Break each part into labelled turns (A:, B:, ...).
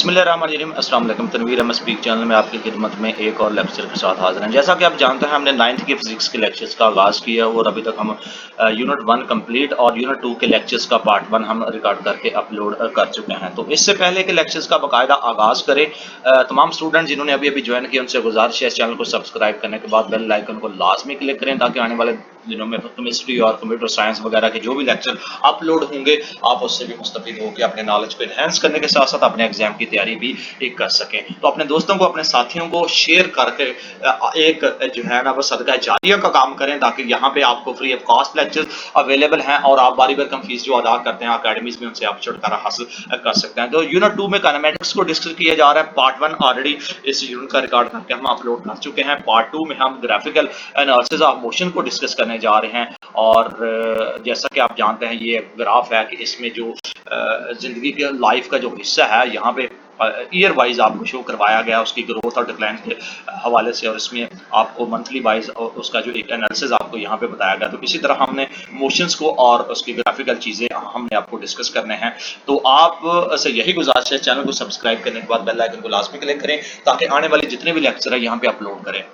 A: बिस्मिल्लाहिर्रहमानिर्रहीम। अस्सलाम वालेकुम। तनवीर अहमद स्पीक चैनल में आपकी खिदमत में एक और लेक्चर के साथ हाजिर हैं। जैसा कि आप जानते हैं, हमने 9th के फिजिक्स के लेक्चर्स का आगाज़ किया और अभी तक हम यूनिट 1 कंप्लीट और यूनिट 2 के लेक्चर्स का पार्ट 1 हम रिकॉर्ड करके अपलोड कर चुके हैं। तो इससे पहले के लेक्चर्स का बाकायदा आगाज़ करें, तमाम स्टूडेंट जिन्होंने अभी अभी ज्वाइन किया उनसे गुजारिश है इस चैनल को सब्सक्राइब करने के बाद बेल आइकन को लाजमी क्लिक करें ताकि आने वाले दिनों में केमिस्ट्री और कंप्यूटर साइंस वगैरह के जो भी लेक्चर अपलोड होंगे आप उससे भी मुस्तफीद होकर अपने नॉलेज को इनहेंस करने के साथ साथ अपने एग्जाम की तैयारी भी कर सकें। तो अपने दोस्तों को, अपने साथियों को शेयर करके एक जो है ना वो सदका जारिया का काम करें ताकि यहाँ पे आपको free of cost lecture available हैं और आप बारी बार कम फीस जो अदा करते हैं अकेडमीज में उनसे आप छुटकारा हासिल कर सकते हैं। तो यूनिट 2 में काइनेमेटिक्स को डिस्कस किया जा रहा है। पार्ट 1 ऑलरेडी इस यूनिट का रिकॉर्ड करके हम अपलोड कर चुके हैं। पार्ट 2 में हम ग्राफिकल एनालिसिस ऑफ मोशन को डिस्कस करने जा रहे हैं और जैसा कि आप जानते हैं ये ग्राफ है कि इसमें जो जिंदगी के लाइफ का जो हिस्सा है यहाँ पे ईयर वाइज आपको शो करवाया गया उसकी ग्रोथ और डिक्लाइन के हवाले से, और इसमें आपको मंथली वाइज उसका जो एक एनालिसिस आपको यहाँ पे बताया गया। तो इसी तरह हमने मोशंस को और उसकी ग्राफिकल चीज़ें हमने आपको डिस्कस करने हैं। तो आप से यही गुजारिश है, चैनल को सब्सक्राइब करने के बाद बेल आइकन को लाजमी क्लिक करें ताकि आने वाले जितने भी लेक्चर है यहाँ पे अपलोड करें।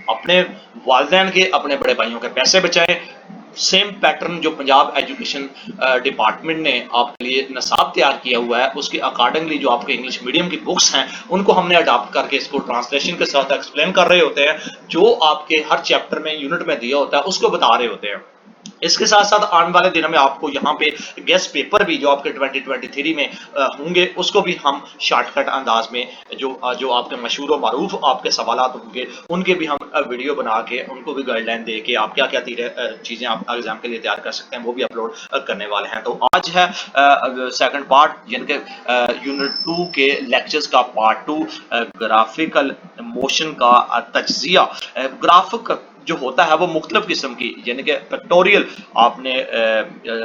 A: अपने वालिदैन के, अपने बड़े भाइयों के पैसे बचाएं। सेम पैटर्न जो पंजाब एजुकेशन डिपार्टमेंट ने आपके लिए नसाब तैयार किया हुआ है उसके अकॉर्डिंगली जो आपके इंग्लिश मीडियम की बुक्स हैं उनको हमने अडॉप्ट करके इसको ट्रांसलेशन के साथ एक्सप्लेन कर रहे होते हैं। जो आपके हर चैप्टर में यूनिट में दिया होता है उसको बता रहे होते हैं। इसके साथ साथ आने वाले दिनों में आपको यहाँ पे गेस्ट पेपर भी जो आपके 2023 में होंगे उसको भी हम शॉर्टकट अंदाज में जो आपके मशहूर और मारूफ आपके सवालात होंगे उनके भी हम वीडियो बना के उनको भी गाइडलाइन दे के आप क्या क्या चीज़ें आप एग्जाम के लिए तैयार कर सकते हैं वो भी अपलोड करने वाले हैं। तो आज है सेकंड पार्ट यानी कि यूनिट 2 के लेक्चर्स का पार्ट 2, ग्राफिकल मोशन का तज्जिया। ग्राफिक जो होता है वो मुख्तलिफ किस्म की यानी कि पिक्टोरियल आपने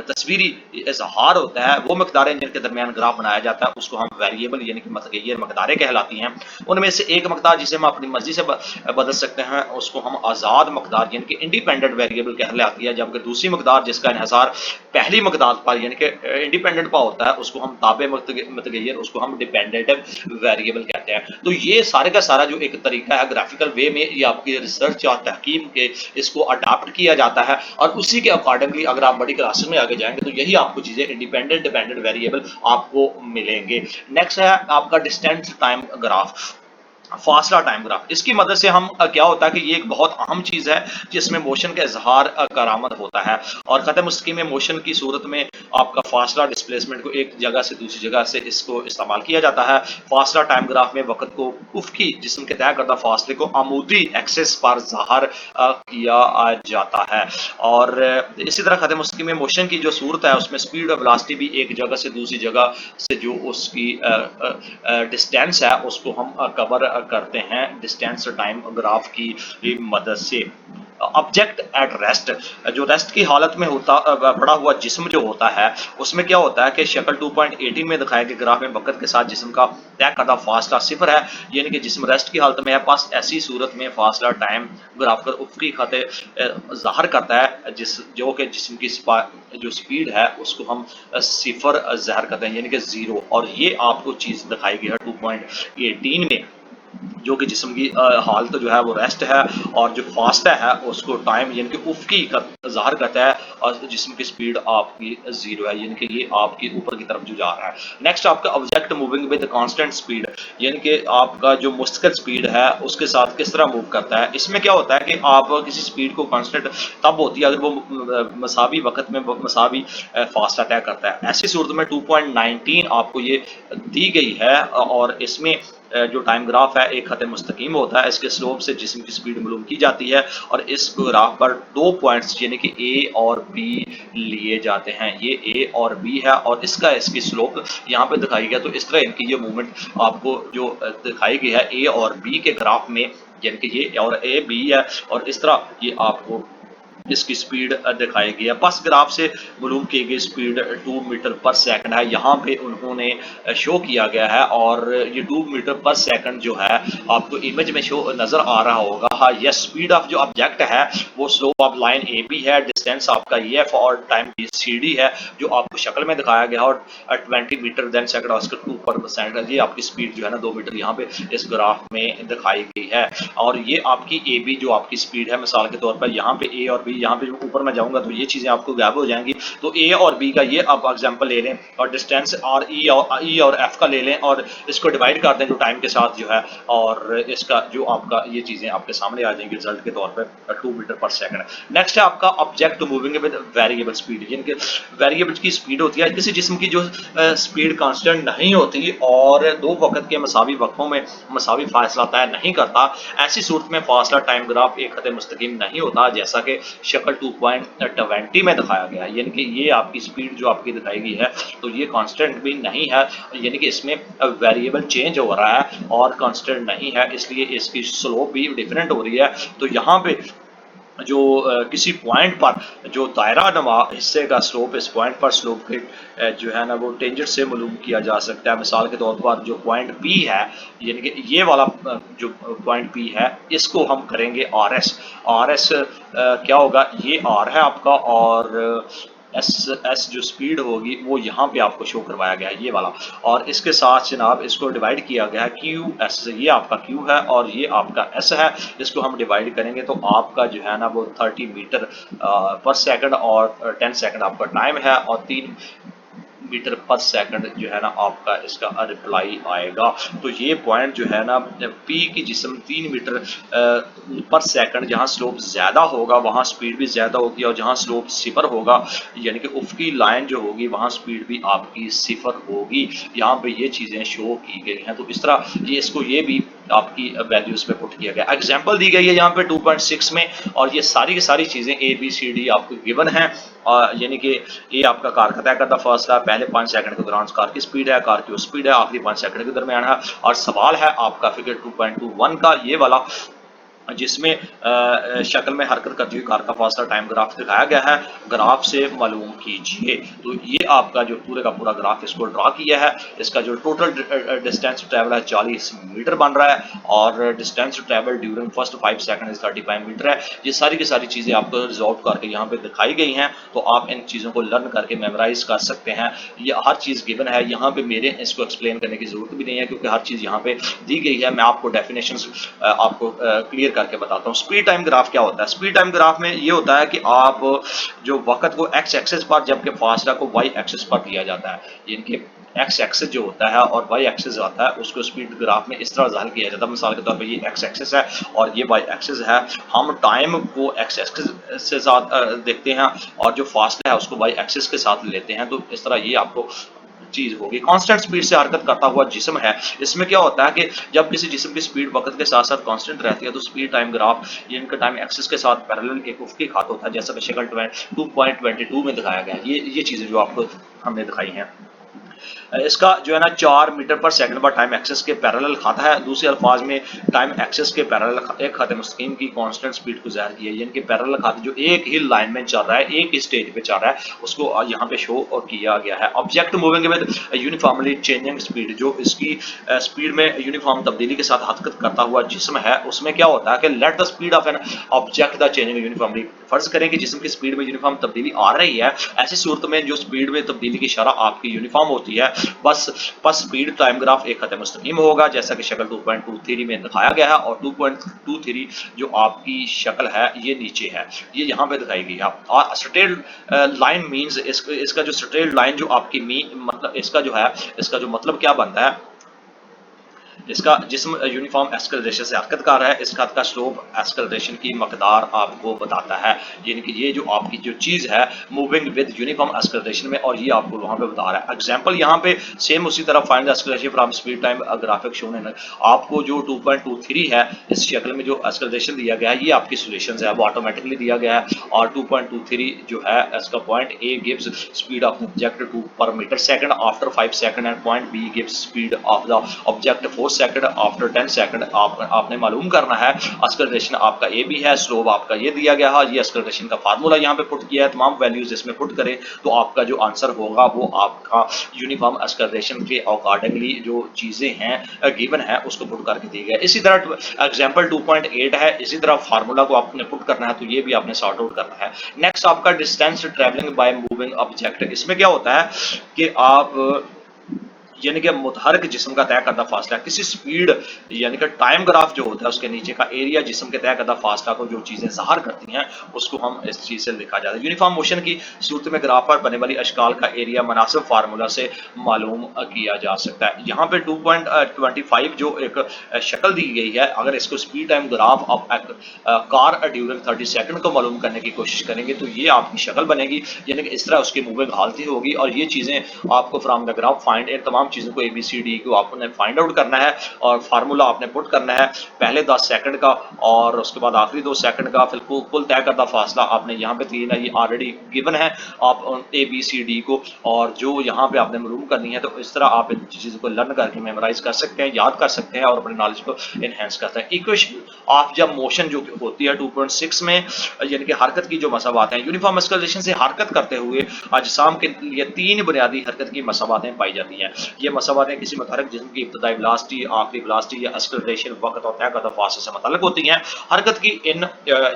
A: तस्वीरी इजहार होता है, वो मकदारें जिनके दरमियान ग्राफ बनाया जाता है उसको हम वेरिएबल यानी कि मतगैर मकदारें कहलाती हैं। उनमें से एक मकदार जिसे हम अपनी मर्जी से बदल सकते हैं उसको हम आज़ाद मकदार यानी कि इंडिपेंडेंट वेरिएबल कहलाती है, जबकि दूसरी मकदार जिसका इन्हिसार पहली मकदार पर यानी कि इंडिपेंडेंट पर होता है उसको हम ताबे मतगैर उसको हम डिपेंडेंट वेरिएबल कहते हैं। तो ये सारे का सारा जो एक तरीका है ग्राफिकल वे में ये आपकी रिसर्च और तहकीम के इसको अडॉप्ट किया जाता है और उसी के अकॉर्डिंगली अगर आप बड़ी क्लासेस में आगे जाएंगे तो यही आपको चीजें इंडिपेंडेंट डिपेंडेंट वेरिएबल आपको मिलेंगे। नेक्स्ट है आपका डिस्टेंस टाइम ग्राफ, फासला टाइम ग्राफ। इसकी मदद से हम क्या होता है कि ये एक बहुत अहम चीज़ है जिसमें मोशन का इजहार करामत होता है और ख़त्म मुस्तकीम में मोशन की सूरत में आपका फासला डिस्प्लेसमेंट को एक जगह से दूसरी जगह से इसको इस्तेमाल किया जाता है। फासला टाइम ग्राफ में वक्त को उफ़क़ी जिस्म के तय करदा फासले को आमूदी एक्सेस पर ज़ाहिर किया जाता है। और इसी तरह ख़त्म मुस्तकीम में मोशन की जो सूरत है उसमें स्पीड और वेलोसिटी भी एक जगह से दूसरी जगह से जो उसकी डिस्टेंस है उसको हम कवर करते हैं डिस्टेंस टाइम ग्राफ की मदद से। ऑब्जेक्ट एट रेस्ट, जो रेस्ट की हालत में होता पड़ा हुआ जिस्म जो होता है उसमें क्या होता है कि शक्ल 2.18 में दिखाया गया ग्राफ में वक्त के साथ जिस्म का तय करदा फासला 0 है यानी कि जिस्म रेस्ट की हालत में है। पास ऐसी सूरत में फासला टाइम ग्राफ कर उफ़क़ी खते ज़ाहिर करता है जो कि जिस्म की जो स्पीड है उसको हम 0 ज़ाहिर करते हैं यानी कि 0, और ये आपको चीज़ दिखाई गई है 2.18 में जो कि जिस्म की हालत जो है वो रेस्ट है और जो फासला है उसको टाइम यानी कि उफ़क़ी ज़ाहिर करता है और जिस्म की स्पीड आपकी 0 है यानी कि ये आपकी ऊपर की तरफ जो जा रहा है। नेक्स्ट आपका object moving with constant speed यानी कि आपका जो मुस्तकिल स्पीड है उसके साथ किस तरह मूव करता है। इसमें क्या होता है कि आप किसी स्पीड को कांस्टेंट तब होती है अगर वो मसावी वक्त में मसावी फासला तय करता है। ऐसी सूरत में 2.19 आपको ये दी गई है और इसमें जो टाइम ग्राफ है एक खत मुस्तकीम होता है, इसके स्लोप से जिस्म की स्पीड मालूम की जाती है और इस ग्राफ पर 2 पॉइंट्स यानी कि ए और बी लिए जाते हैं। ये ए और बी है और इसकी स्लोप यहाँ पे दिखाई गया। तो इस तरह इनकी ये मूवमेंट आपको जो दिखाई गई है ए और बी के ग्राफ में यानी कि ये और ए बी है और इस तरह ये आपको इसकी स्पीड दिखाई गई है। बस ग्राफ से मालूम की गई स्पीड 2 मीटर पर सेकंड है, यहाँ पे उन्होंने शो किया गया है और ये 2 मीटर पर सेकंड जो है आपको इमेज में शो नजर आ रहा होगा। हाँ, यह स्पीड ऑफ जो ऑब्जेक्ट है वो slope of line A B है, डिस्टेंस आपका EF और टाइम की CD है जो आपको शक्ल में दिखाया गया, और 20 मीटर देन सेकंड ऑस्कर 2 पर सेकंड, ये आपकी स्पीड जो है ना 2 मीटर यहाँ पे इस ग्राफ में दिखाई गई है। और ये आपकी AB जो आपकी स्पीड है, मिसाल के तौर पर यहाँ पे A और B, यहाँ पे ऊपर मैं जाऊंगा तो ये चीजें आपको गायब हो जाएंगी। तो A और B का ये आप एग्जांपल ले लें और डिस्टेंस और E और F का ले लें और इसको डिवाइड कर दें जो टाइम के साथ जो है, और इसका जो आपका ये चीजें आपके सामने आ जाएंगी रिजल्ट के तौर पर 2 मीटर पर सेकंड। नेक्स्ट है आपका object moving with variable speed, यानी कि वेरिएबल की स्पीड होती है किसी जिस्म की जो स्पीड कांस्टेंट नहीं होती और दो वक्त के मसावी वक्फों में मसावी फासला तय नहीं करता, ऐसी सूरत में फासला टाइम ग्राफ एक खत मुस्तकीम नहीं होता, जैसा कि शक्ल 2.20 में दिखाया गया है। यानी कि ये आपकी स्पीड जो आपकी दिखाई गई है तो ये कांस्टेंट भी नहीं है, यानी कि इसमें वेरिएबल चेंज हो रहा है और कांस्टेंट नहीं है, इसलिए इसकी स्लोप भी डिफरेंट हो रही है। तो यहाँ पे जो किसी पॉइंट पर जो दायरा नमा हिस्से का स्लोप, इस पॉइंट पर स्लोप के जो है ना वो टेंजेंट से मालूम किया जा सकता है। मिसाल के तौर पर जो पॉइंट P है, यानी कि ये वाला जो पॉइंट P है, इसको हम करेंगे RS क्या होगा, ये R है आपका, और एस जो स्पीड होगी वो यहाँ पे आपको शो करवाया गया है ये वाला, और इसके साथ जनाब इसको डिवाइड किया गया है QS से, ये आपका Q है और ये आपका S है। इसको हम डिवाइड करेंगे तो आपका जो है ना वो 30 मीटर पर सेकंड और 10 सेकंड आपका टाइम है, और 3 मीटर पर सेकंड जो है ना आपका इसका रिप्लाई आएगा। तो ये पॉइंट जो है ना P की जिस्म 3 मीटर पर सेकंड, जहाँ स्लोप ज़्यादा होगा वहाँ स्पीड भी ज़्यादा होगी, और जहाँ स्लोप सिफर होगा यानी कि उफ़क़ी लाइन जो होगी वहाँ स्पीड भी आपकी सिफर होगी। यहाँ पे ये चीज़ें शो की गई हैं। तो इस तरह ये इसको ये भी आपकी वैल्यूज़ पे पुट किया गया। एग्जाम्पल दी गई है यहाँ पे 2.6 में, और ये सारी की सारी चीज़ें ABCD आपको गिवन है, यानी कि ये आपका कार का तय करता फासला, पहले 5 सेकंड के दौरान कार की स्पीड है, कार की स्पीड है, आखिरी 5 सेकंड के दरमियान है, और सवाल है आपका फिगर 2.21 का ये वाला, जिसमें शक्ल में हरकत करती हुई कार का फासला टाइम ग्राफ दिखाया गया है, ग्राफ से मालूम कीजिए। तो ये आपका जो पूरे का पूरा ग्राफ इसको ड्रा किया है, इसका जो टोटल डिस्टेंस ट्रैवल है 40 मीटर बन रहा है, और distance travel during first 5 second 35 metre है। ये सारी की सारी चीज़ें आपको रिजॉल्व करके यहाँ पे दिखाई गई हैं, तो आप इन चीज़ों को लर्न करके मेमोराइज कर सकते हैं। ये हर चीज़ गिवन है, यहाँ पे मेरे इसको एक्सप्लेन करने की ज़रूरत भी नहीं है क्योंकि हर चीज़ यहाँ पे दी गई है। मैं आपको डेफिनेशंस आपको क्लियर करके बताता हूँ। स्पीड टाइम ग्राफ क्या होता है? स्पीड टाइम ग्राफ में ये होता है कि आप जो वक्त को एक्स एक्सिस पर जबकि फासला को वाई एक्सिस पर दिया जाता है, यानी कि एक्स एक्सिस जो होता है और वाई एक्सिस आता है उसको स्पीड ग्राफ में इस तरह ज़ाहिर किया जाता है। मिसाल के तौर पर ये एक्स एक्सिस है और ये वाई एक्सिस है, हम टाइम को एक्स एक्सिस से साथ देखते हैं और जो फासला है उसको वाई एक्सिस के साथ लेते हैं। तो इस तरह ये आपको चीज होगी। कांस्टेंट स्पीड से हरकत करता हुआ जिस्म है, इसमें क्या होता है कि जब किसी जिस्म की स्पीड वक्त के साथ साथ कांस्टेंट रहती है तो स्पीड टाइम ग्राफ ये इनका टाइम एक्सिस के साथ पैरेलल एक उफ़क़ी खात होता है, जैसा कि शक्ल 2.22 में दिखाया गया है। ये चीजें जो आपको हमने दिखाई हैं, इसका जो है ना 4 मीटर पर सेकंड पर टाइम एक्सिस के पैरेलल खाता है। दूसरे अल्फाज में टाइम एक्सिस के पैरेलल एक खत मुस्तकीम की कांस्टेंट स्पीड को ज़ाहिर किया, यानी कि पैरेलल खाते जो एक ही लाइन में चल रहा है, एक ही स्टेज पे चल रहा है, उसको यहाँ पे शो किया गया है। Object moving with uniformly changing speed, जो इसकी स्पीड में यूनिफॉर्म तब्दीली के साथ हरकत करता हुआ जिस्म है, उसमें क्या होता है कि let the speed of an object the changing uniformly, फर्ज करें कि जिस्म की स्पीड में यूनिफॉर्म तब्दीली आ रही है, ऐसी सूरत में जो स्पीड में तब्दीली की शरह आपकी यूनिफॉर्म होती है, बस स्पीड टाइम ग्राफ एक खत मुस्तकीम होगा, जैसा कि शक्ल 2.23 में दिखाया गया है, और 2.23 जो आपकी शक्ल है ये नीचे है, ये यहाँ पे दिखाई गई है। और स्ट्रेट लाइन मींस इसका जो स्ट्रेट लाइन जो आपकी मतलब इसका जो है, इसका जो मतलब क्या बनता है, इसका जिस्म यूनिफॉर्म एक्सेलरेशन से हरकत कर रहा है, इस खत का स्लोप एक्सेलरेशन की मकदार आपको बताता है, यानी कि ये जो आपकी जो चीज़ है मूविंग विद यूनिफॉर्म एक्सेलरेशन में, और ये आपको वहाँ पे बता रहा है। एग्जांपल यहाँ पे सेम उसी तरह find the acceleration from speed time graphic shown है, आपको जो 2.23 है इस शक्ल में जो एक्सेलरेशन दिया गया है ये आपकी सोल्यूशन है, वो ऑटोमेटिकली दिया गया है, और 2.23 जो है इसका point A gives speed of object 2 पर metre second after 5 second, and point B gives speed of the object 4 second, after 10 second आपने मालूम करना है। एक्सेलरेशन आपका ए बी है, स्लोप आपका ये दिया गया है, ये एक्सेलरेशन का फार्मूला यहाँ पे पुट किया है। तमाम वैल्यूज इसमें पुट करें तो आपका जो आंसर होगा वो आपका यूनिफॉर्म एक्सेलरेशन के अकॉर्डिंगली जो चीज़ें हैं गिवन है उसको पुट करके दी गई है। इसी तरह एग्जाम्पल 2.8 है, इसी तरह फार्मूला को आपने पुट करना है, तो ये भी आपने सॉर्ट आउट करना है। नेक्स्ट आपका distance travelling by moving object. इसमें क्या होता है कि आप यानी कि मुतहरक जिस्म का तय करदा फासला, किसी स्पीड यानी कि टाइम ग्राफ जो होता है उसके नीचे का एरिया जिस्म के तय करदा फासला को जो चीज़ें ज़ाहिर करती हैं उसको हम इस चीज़ से लिखा जाता है। यूनिफॉर्म मोशन की सूरत में ग्राफ पर बने वाली अशकाल का एरिया मुनासिब फार्मूला से मालूम किया जा सकता है। यहाँ पे 2.25 जो एक शक्ल दी गई है, अगर इसको speed time graph of car during 30 second को मालूम करने की कोशिश करेंगे तो ये आपकी शक्ल बनेगी, यानी कि इस तरह उसकी मूविंग हालती होगी और ये चीज़ें आपको from the graph find in तमाम चीज़ों को ABCD को आपने फाइंड आउट करना है और फार्मूला आपने पुट करना है पहले 10 सेकंड का और उसके बाद आखिरी 2 सेकंड का, फिर कुल तय करदा फासला आपने यहाँ पे तीन है, ये ऑलरेडी गिवन है आप ABCD को, और जो यहाँ पे आपने मालूम करनी है। तो इस तरह आप इन चीज़ों को लर्न करके मेमोराइज कर सकते हैं, याद कर सकते हैं और अपने नॉलेज को इनहेंस करते हैं। इक्वेशन ऑफ जब मोशन जो होती है 2.6 में, यानी कि हरकत की जो मसावात हैं, यूनिफॉर्म एक्सेलरेशन से हरकत करते हुए अजसाम के लिए तीन बुनियादी हरकत की मसावातें पाई जाती हैं। ये मसावातें किसी मुतहरक जिस्म की इब्तदाई वेलोसिटी, आखिरी वेलोसिटी या एक्सेलरेशन वक्त और तय करदा फासले से मुतल्लिक होती हैं। हरकत की इन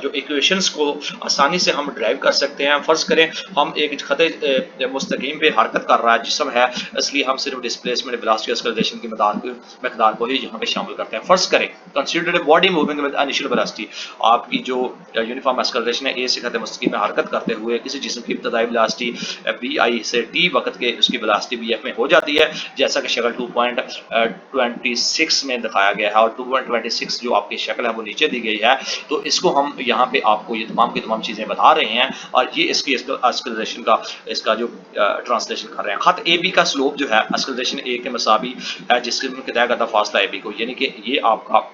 A: जो इक्वेशंस को आसानी से हम ड्राइव कर सकते हैं। फर्ज करें हम एक खते मुस्तकीम पे हरकत कर रहा है जिस्म है, इसलिए हम सिर्फ डिस्प्लेसमेंट वेलोसिटी एक्सेलरेशन की मकदार को ही यहाँ पे शामिल करते हैं। फर्ज करें consider body moving with initial velocity, आपकी जो यूनिफॉर्म एक्सेलरेशन है ए से खते मुस्तकीम में हरकत करते हुए किसी जिस्म की इब्तदाई वेलोसिटी BI से T वक्त के उसकी वेलोसिटी BF में हो जाती है, जैसा कि शक्ल 2.26 में दिखाया गया है और 2.26 जो आपकी शक्ल है वो नीचे दी गई है। तो इसको हम यहाँ पे आपको ये तमाम की तमाम चीज़ें बता रहे हैं और ये इसकी एक्सेलरेशन का इसका जो ट्रांसलेशन कर रहे हैं। खत AB का स्लोप जो है एक्सेलरेशन A के मसावी है जिसके तय करदा फासला AB को, यानी कि ये आपका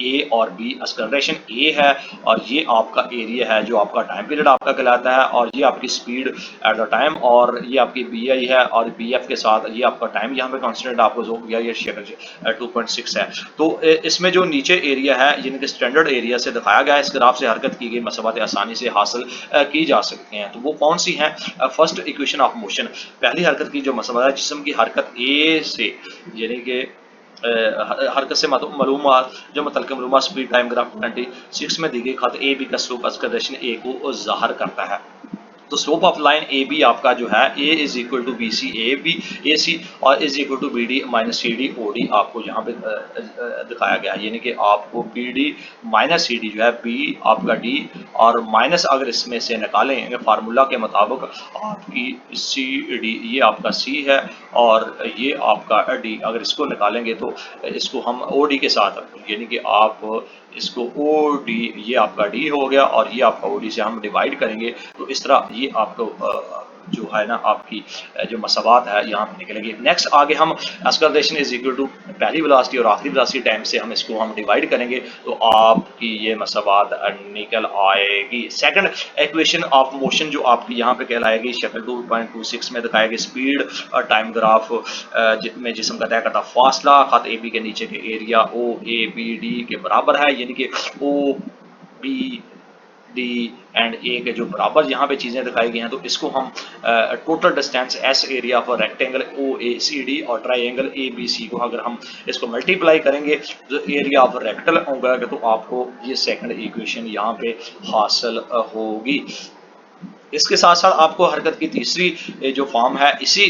A: A और B एक्सेलरेशन A है और ये आपका एरिया है जो आपका टाइम पीरियड आपका कहलाता है, और ये आपकी स्पीड एट द टाइम, और ये आपकी BI है और BF के साथ ये आपका टाइम यहाँ पे कांस्टेंट आपको जो दिया ये शक्ल 2.6 है। तो इसमें जो नीचे एरिया है यानी कि स्टैंडर्ड एरिया से दिखाया गया है, इस ग्राफ से हरकत की गई मसावातें आसानी से हासिल की जा सकती हैं। तो वो कौन सी हैं? फर्स्ट इक्वेशन ऑफ मोशन, पहली हरकत की जो मसावात है जिस्म की हरकत A से यानी कि हरकत से मालूमात जो मतलब मालूमात स्पीड टाइम ग्राफ 26 में दी गई खत AB का स्लोप एक्सेलरेशन A को ज़ाहिर करता है। तो स्लोप ऑफ लाइन AB आपका जो है A is equal to BC AC और is equal to BD minus CD OD आपको यहाँ पे दिखाया गया है, यानी कि आपको BD माइनस CD जो है B आपका D और माइनस अगर इसमें से निकालेंगे फार्मूला के मुताबिक आपकी CD ये आपका C है और ये आपका D, अगर इसको निकालेंगे तो इसको हम OD के साथ यानी कि आप इसको OD ये आपका D हो गया और ये आपका OD से हम डिवाइड करेंगे तो इस तरह ये आपको जो है ना आपकी जो मसावात है यहाँ पे निकलेगी। नेक्स्ट आगे हम एक्सेलरेशन इज इक्वल टू पहली वेलोसिटी और आखिरी वेलोसिटी टाइम से हम इसको हम डिवाइड करेंगे तो आपकी ये मसावात निकल आएगी। सेकंड इक्वेशन ऑफ मोशन जो आपकी यहाँ पे कहलाएगी शक्ल 2.26 में दिखाएगी स्पीड और टाइम ग्राफ में जिस्म का तय करता फासला खत AB के नीचे के एरिया OABD के बराबर है, यानी कि OBD एंड A के जो बराबर यहाँ पे चीज़ें दिखाई गई हैं। तो इसको हम total distance S area for rectangle OACD और ट्राइंगल ABC को अगर हम इसको मल्टीप्लाई करेंगे तो एरिया ऑफ रेक्टल होगा तो आपको ये सेकंड इक्वेशन यहाँ पे हासिल होगी। इसके साथ साथ आपको हरकत की तीसरी जो फॉर्म है इसी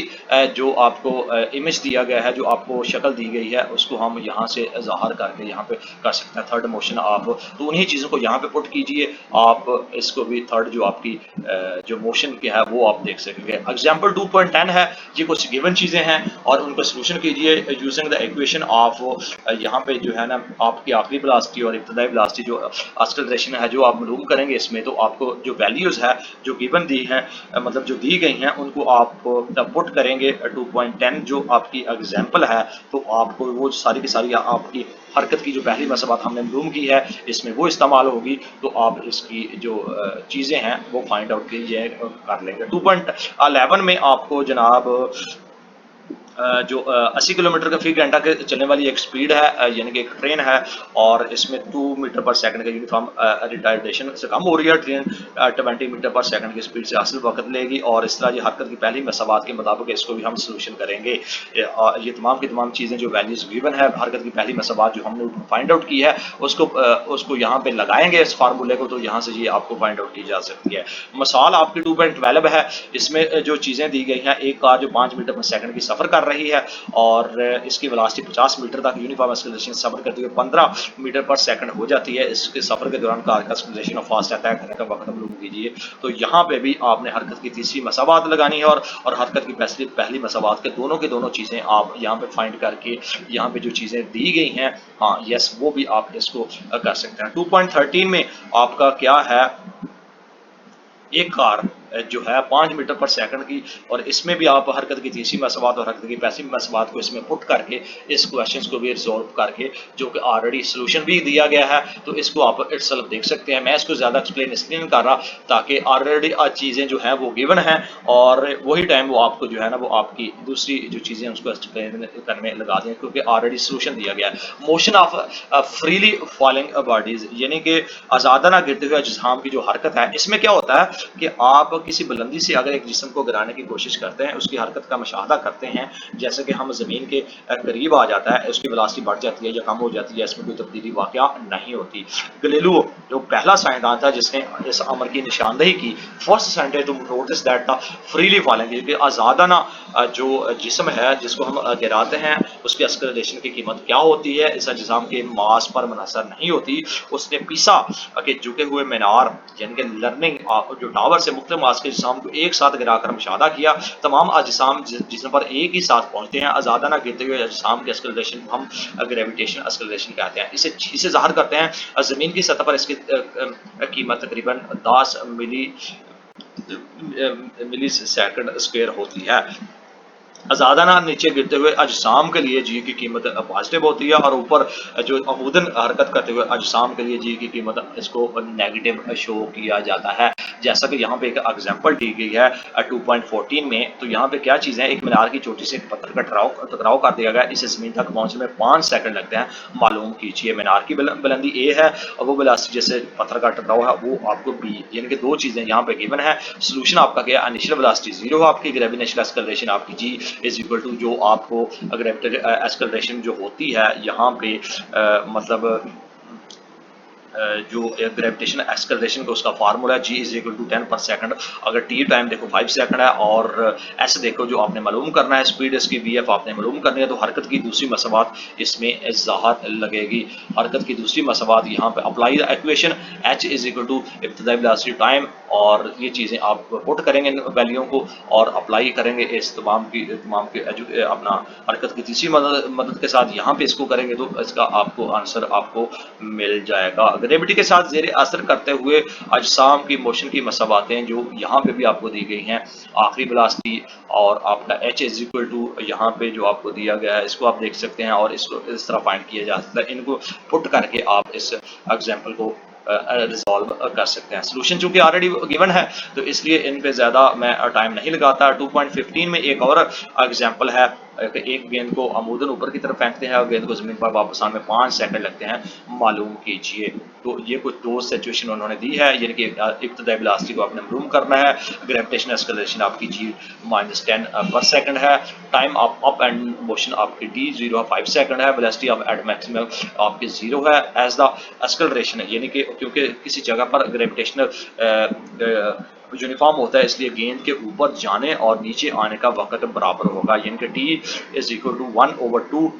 A: जो आपको इमेज दिया गया है जो आपको शक्ल दी गई है उसको हम यहाँ से ज़ाहिर करके यहाँ पे कर सकते हैं थर्ड मोशन आप, तो उन्हीं चीज़ों को यहाँ पे पुट कीजिए आप इसको भी थर्ड जो आपकी जो मोशन की है वो आप देख सकेंगे। एग्जाम्पल 2.10 है, ये कुछ गिवन चीज़ें हैं और उनको सोल्यूशन कीजिए यूजिंग द इक्वेशन ऑफ यहाँ पे जो है ना आपकी आखिरी वेलोसिटी और इब्तदाई वेलोसिटी जो एक्सेलरेशन है जो आप मालूम करेंगे इसमें, तो आपको जो वैल्यूज़ है जो गिवन दी हैं मतलब जो दी गई हैं उनको आप पुट करेंगे 2.10 जो आपकी एग्जाम्पल है, तो आपको वो सारी की सारी आपकी हरकत की जो पहली मसबात हमने मालूम की है इसमें वो इस्तेमाल होगी, तो आप इसकी जो चीज़ें हैं वो फाइंड आउट कीजिए कर लेंगे। 2.11 में आपको जनाब जो 80 किलोमीटर का फी घंटा के चलने वाली एक स्पीड है, यानी कि एक ट्रेन है, और इसमें 2 मीटर पर सेकंड का यूनिफॉर्म रिटार्डेशन से कम हो रही है। ट्रेन 20 मीटर पर सेकंड की स्पीड से हासिल वक्त लेगी, और इस तरह ये हरकत की पहली मसाबात के मुताबिक इसको भी हम सोल्यूशन करेंगे। ये तमाम की तमाम चीज़ें जो वैल्यूज गिवन है हरकत की पहली मसाबात जो हमने फाइंड आउट की है, उसको यहाँ पे लगाएंगे इस फार्मूले को, तो यहाँ से ये आपको फाइंड आउट की जा सकती है। मिसाल आपकी 2.12 है, इसमें जो चीज़ें दी गई हैं, एक कार जो 5 मीटर पर सेकंड की सफ़र कर रही है और इसकी वेलोसिटी 50 मीटर तक यूनिफॉर्म एक्सेलरेशन सफ़र करते हुए 15 मीटर पर सेकंड हो जाती है। इसके सफ़र के दौरान कार का एक्सेलरेशन और फास्ट तय करने का वक्त मालूम कीजिए। तो यहाँ पे भी आपने हरकत की तीसरी मसाबात लगानी है, और हरकत की पहली मसाबात के दोनों चीज़ें आप यहाँ पे फाइंड करके यहाँ पे जो चीज़ें दी गई हैं, हाँ यस, वो भी आप इसको कर सकते हैं। 2.13 में आपका क्या है, एक कार जो है 5 मीटर पर सेकंड की, और इसमें भी आप हरकत की तीसरी मसबात और हरकत की पहली मसबात को इसमें पुट करके इस क्वेश्चन को भी रिजॉल्व करके, जो कि ऑलरेडी सोल्यूशन भी दिया गया है, तो इसको आप इटसेल्फ देख सकते हैं। मैं इसको ज़्यादा एक्सप्लेन इसलिए नहीं कर रहा ताकि ऑलरेडी चीज़ें जो हैं वो गिवन हैं, और वही टाइम वो आपको जो है ना वो आपकी दूसरी जो चीज़ें उसको एक्सप्लेन करने में लगा दें, क्योंकि ऑलरेडी सोल्यूशन दिया गया है। Motion of freely falling bodies, यानी कि आज़ादाना गिरते हुए अजसाम की जो हरकत है, इसमें क्या होता है कि आप किसी बुलंदी से अगर एक जिस्म को गिराने की कोशिश करते हैं, उसकी हरकत का मुशाहदा करते हैं, जैसे कि हम ज़मीन के करीब आ जाता है, उसकी वेलोसिटी बढ़ जाती है या कम हो जाती है, इसमें कोई तब्दीली वाक़या नहीं होती। गलीलियो जो पहला साइंसदान था जिसने इस अमर की निशानदेही की, first scientist to notice that the freely falling, क्योंकि आज़ादाना जो जिस्म है जिसको हम गिराते हैं, उसकी एक्सेलरेशन की कीमत क्या होती है, इस अजसाम के मास पर मुनहसर नहीं होती। उसने पीसा के झुके हुए मीनार यानी कि लर्निंग जो टावर से मुख्तलिफ मास के जिस्म को एक साथ गिराकर मुशाहदा किया। तमाम अजसाम जिस्म पर एक ही साथ पहुंचते हैं। आज़ादाना गिरते हुए अजसाम के एक्सेलरेशन को हम ग्रेविटेशन एक्सेलरेशन कहते हैं। इसे ज़ाहिर करते हैं ज़मीन की सतह पर इसकी कीमत तकरीबन 10 मिली सेकंड स्क्वायर होती है। आज़ादाना नीचे गिरते हुए अजसाम के लिए जी की कीमत पॉजिटिव होती है, और ऊपर जो अमूदन हरकत करते हुए अजसाम के लिए जी की कीमत इसको नेगेटिव शो किया जाता है। जैसा कि यहाँ पे एक एग्जांपल दी गई है 2.14 में, तो यहाँ पे क्या चीज़ है, एक मीनार की चोटी से एक पत्थर का टकराव कर दिया गया, इसे ज़मीन तक पहुँचने में 5 सेकंड लगते हैं। मालूम कीजिए मीनार की बुलंदी ए है और वो वेलोसिटी जैसे पत्थर का टकराव है वो आपको बी, यानी कि दो चीज़ें यहाँ पे गिवन है। सोल्यूशन आपका क्या, इनिशियल वेलोसिटी 0 है आपकी, ग्रेविटेशनल एक्सेलरेशन आपकी जी इज इक्वल टू जो आपको ग्रेविटेशनल एक्सेलरेशन जो होती है यहाँ पे मतलब जो ग्रेविटेशन एक्सेलरेशन का उसका फार्मूला है, जी इज इक्वल टू 10 पर सेकंड। अगर टी टाइम देखो 5 सेकंड है, और एस देखो जो आपने मालूम करना है, स्पीड इसकी वी एफ आपने मालूम करनी है, तो हरकत की दूसरी मसबात इसमें ज़ाहिर लगेगी। हरकत की दूसरी मसबात यहाँ पे apply the equation H is equal to इब्तिदाई वेलोसिटी टाइम, और ये चीज़ें आप पुट करेंगे इन वैल्यूओं को और अप्लाई करेंगे इस तमाम की अपना हरकत की तीसरी मदद के साथ यहाँ पे इसको करेंगे, तो इसका आपको आंसर आपको मिल जाएगा। ग्रेविटी के साथ ज़ेर असर करते हुए अजसाम की मोशन की मसाबातें जो यहाँ पे भी आपको दी गई हैं, आखिरी वेलोसिटी और आपका एच इज इक्वल टू यहाँ पे जो आपको दिया गया है, इसको आप देख सकते हैं, और इसको इस तरह फाइंड किया जा सकता है। इनको पुट करके आप इस एग्जाम्पल को रिजॉल्व कर सकते हैं। सोल्यूशन चूंकि ऑलरेडी गिवन है तो इसलिए इन पे ज़्यादा मैं टाइम नहीं लगाता। 2.15 में एक और एग्जाम्पल है कि एक गेंद को अमूदन ऊपर की तरफ फेंकते हैं और गेंद को ज़मीन पर वापस आने में 5 सेकंड लगते हैं, मालूम कीजिए। तो ये कुछ दो सिचुएशन उन्होंने दी है, यानी कि इब्तिदाई वेलोसिटी को आपने मालूम करना है, ग्रेविटेशनल एक्सेलरेशन आपकी जी -10 पर सेकंड है, टाइम अप एंड मोशन आपकी डी 0 5 सेकंड है, वेलोसिटी ऑफ एट मैक्सिमम आपकी 0 है, एज द एक्सेलरेशन यानी कि क्योंकि किसी जगह पर ग्रेविटेशनल यूनिफॉर्म होता है इसलिए गेंद के ऊपर जाने और नीचे आने का वक्त बराबर होगा, यानी कि टी इज इक्वल टू 1/2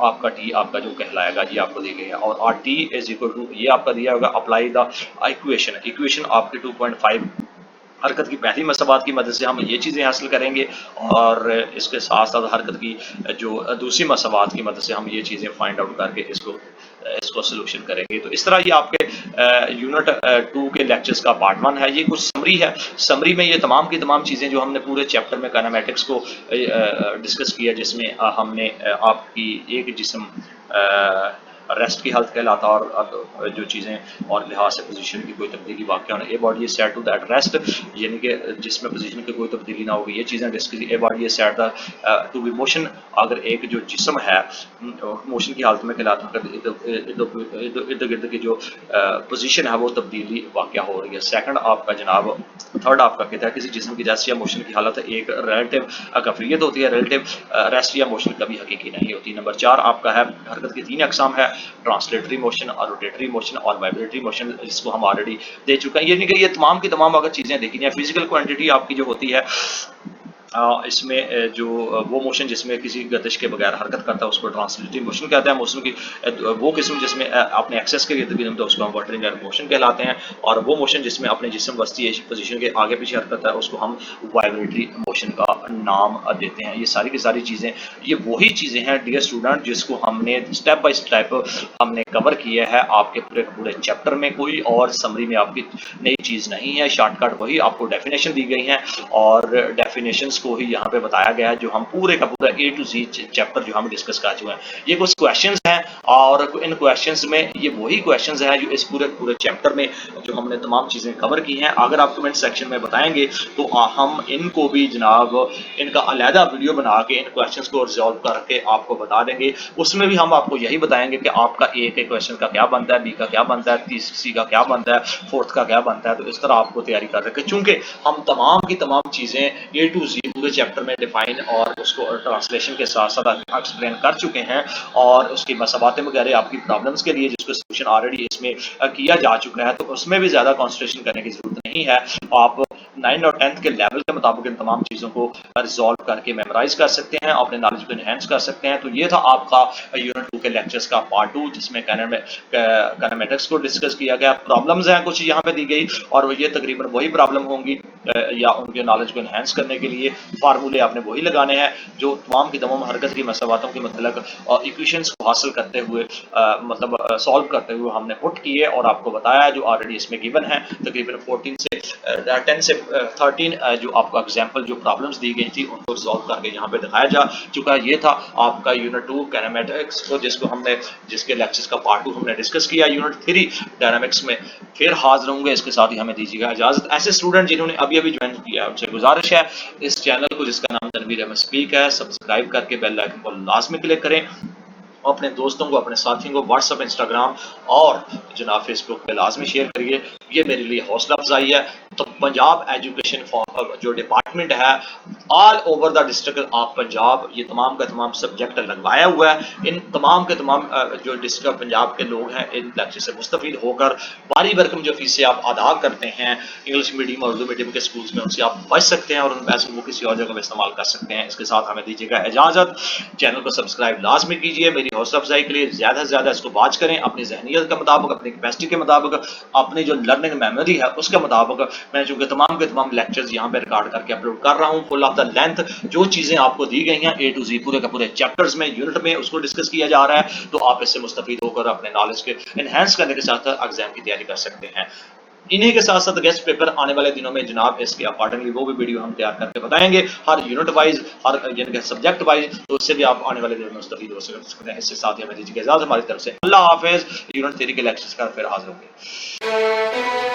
A: आपका टी आपका जो कहलाएगा, ये आपको दी गई है। और टी इज इक्वल टू ये आपका दिया होगा, अप्लाई द इक्वेशन आपकी 2.5 हरकत की पहली मसबात की मदद से हम ये चीज़ें हासिल करेंगे, और इसके साथ साथ हरकत की जो दूसरी मसबात की मदद से हम ये चीज़ें फाइंड आउट करके इसको सोल्यूशन करेंगे। तो इस तरह ये आपके यूनिट 2 के लेक्चर्स का पार्ट 1 है। ये कुछ समरी है, समरी में ये तमाम की तमाम चीज़ें जो हमने पूरे चैप्टर में काइनेमेटिक्स को डिस्कस किया, जिसमें हमने आपकी एक जिस्म रेस्ट की हालत कहलाता है, और जो चीज़ें और लिहाज से पोजीशन की कोई तब्दीली वाक़ होना, a body is set to that rest, यानी कि जिसमें पोजीशन की कोई तब्दीली ना होगी, ये चीज़ें discuss. A body is set to be motion, अगर एक जो जिस्म है मोशन की हालत में कहलाता है, इर्द गिर्द की जो पोजीशन है वो तब्दीली वाक़ हो रही है। सेकंड आपका जनाब, थर्ड आपका कहता है किसी जिस्म की रेस्ट या मोशन की हालत एक रिलेटिव कफरियत होती है, रिलेटिव रेस्ट या मोशन कभी हकीकी नहीं होती। नंबर 4 आपका है हरकत की 3 अकसाम है, ट्रांसलेटरी मोशन और रोटेटरी मोशन और वाइब्रेटरी मोशन, जिसको हम ऑलरेडी दे चुके हैं। यानी कि ये तमाम की तमाम अगर चीज़ें देखी जाए, फिजिकल क्वांटिटी आपकी जो होती है इसमें जो वो मोशन जिसमें किसी गतिश के बगैर हरकत करता है उसको ट्रांसलेटरी मोशन कहते हैं। मोशन की वो किस्म जिसमें अपने एक्सेस के इर्द गिर्द, तो उसको हम वाटरिंग मोशन कहलाते हैं। और वो मोशन जिसमें अपने जिस्म वस्ती पोजीशन के आगे पीछे हरकत है उसको हम वाइब्रेटरी मोशन का नाम देते हैं। ये सारी की सारी चीज़ें, ये वही चीज़ें हैं डियर स्टूडेंट जिसको हमने स्टेप बाय स्टेप हमने कवर किया है आपके पूरे पूरे चैप्टर में। कोई और समरी में आपकी नई चीज़ नहीं है, शॉर्टकट वही आपको डेफिनेशन दी गई हैं और डेफिनेशंस को ही यहाँ पे बताया गया है, जो हम पूरे का पूरा ए टू जी चैप्टर जो हम डिस्कस कर चुके हैं। ये कुछ क्वेश्चंस हैं और इन क्वेश्चंस में ये वही क्वेश्चंस हैं जो इस पूरे पूरे चैप्टर में जो हमने तमाम चीज़ें कवर की हैं। अगर आप कमेंट सेक्शन में बताएंगे तो हम इनको भी जनाब इनका अलहदा वीडियो बना के इन क्वेश्चंस को रिजॉल्व करके आपको बता देंगे। उसमें भी हम आपको यही बताएंगे कि आपका ए के क्वेश्चन का क्या बनता है, बी का क्या बनता है, सी का क्या बनता है, फोर्थ का क्या बनता है। तो इस तरह आपको तैयारी कर रखें, चूंकि हम तमाम की तमाम चीज़ें ए टू जी पूरे चैप्टर में डिफाइन और उसको ट्रांसलेशन के साथ साथ एक्सप्लेन कर चुके हैं, और उसकी मसबातें वगैरह आपकी प्रॉब्लम्स के लिए जिसको सोल्यूशन ऑलरेडी इसमें किया जा चुका है, तो उसमें भी ज़्यादा कॉन्सेंट्रेशन करने की जरूरत नहीं है। आप 9 और 10th के लेवल के मुताबिक इन तमाम चीज़ों को रिजॉल्व करके मेमोराइज कर सकते हैं, अपने नॉलेज को इनहेंस कर सकते हैं। तो ये था आपका यूनिट 2 के लेक्चर्स का पार्ट 2, जिसमें काइनेमेटिक्स को डिस्कस किया गया। प्रॉब्लम्स हैं कुछ यहाँ पे दी गई, और ये तकरीबन वही प्रॉब्लम होंगी या उनके नॉलेज को इनहेंस करने के लिए फार्मूले आपने वही लगाने हैं जो तमाम की तमाम हरकत की मसवातों के मतलब इक्वेशंस को हासिल करते हुए मतलब सॉल्व करते हुए हमने पुट किए और आपको बताया, जो ऑलरेडी इसमें गिवन है। तकरीबन 10 से 13 जो आपको एग्जाम्पल जो प्रॉब्लम्स दी गई थी उनको सॉल्व करके यहाँ पे दिखाया जा चुका है। ये था आपका यूनिट 2 काइनेमेटिक्स को, जिसको हमने जिसके लेक्चर्स का पार्ट 2 हमने डिस्कस किया। यूनिट 3 डायनामिक्स में फिर हाजिर होंगे, इसके साथ ही हमें दीजिएगा इजाजत। ऐसे स्टूडेंट जिन्होंने अभी अभी ज्वाइन किया है उनसे गुजारिश है इस चैनल को, जिसका नाम तनवीर अहमद स्पीक है, सब्सक्राइब करके बेल आइकन को लाजमी क्लिक करें, अपने दोस्तों को, अपने साथियों को व्हाट्सएप, इंस्टाग्राम और जनाब फेसबुक पे लाजमी शेयर करिए। ये मेरे लिए हौसला अफजाई है। तो पंजाब एजुकेशन जो डिपार्टमेंट है all over the district of Punjab, ये तमाम का तमाम सब्जेक्ट लगवाया हुआ है। इन तमाम के तमाम जो डिस्ट्रिक्ट पंजाब के लोग हैं इन लेक्चर से मुस्तफीद होकर बारी भरकम जो फीसें आप अदा करते हैं इंग्लिश मीडियम और उर्दू मीडियम के स्कूल्स में, उनसे आप बच सकते हैं और उन पैसों को किसी और जगह में इस्तेमाल कर सकते हैं। इसके साथ हमें दीजिएगा इजाजत। चैनल को सब्सक्राइब लाजमी कीजिए, मेरी हौसला अफजाई के लिए ज़्यादा से ज़्यादा इसको वॉच करें, अपनी जहनीत के मुताबिक, अपनी कैपेसिटी के मुताबिक, अपनी जो लर्निंग मेमोरी है उसके मुताबिक। मैं चूँकि तमाम के तमाम लेक्चर्स यहाँ पे रिकॉर्ड करके अपलोड कर रहा हूँ फुल ऑफ द लेंथ, जो चीज़ें आपको दी गई हैं ए टू जी पूरे का पूरे चैप्टर्स में, यूनिट में, उसको डिस्कस किया जा रहा है। तो आप इससे मुस्तफीद होकर अपने नॉलेज के इनहेंस करने के साथ एग्जाम की तैयारी कर सकते हैं। इन्हीं के साथ साथ गेस्ट पेपर आने वाले दिनों में जनाब इसके अकॉर्डिंगली वो भी वीडियो हम तैयार करके बताएंगे, हर यूनिट वाइज, हर यानी कि सब्जेक्ट वाइज, तो उससे भी आप आने वाले दिनों में मुस्तफीद हो सकते हैं। इससे साथ ही हमें दीजिए इजाजत, हमारी तरफ से अल्लाह हाफिज। यूनिट 3 के लेक्चर्स का फिर हाजिर होंगे।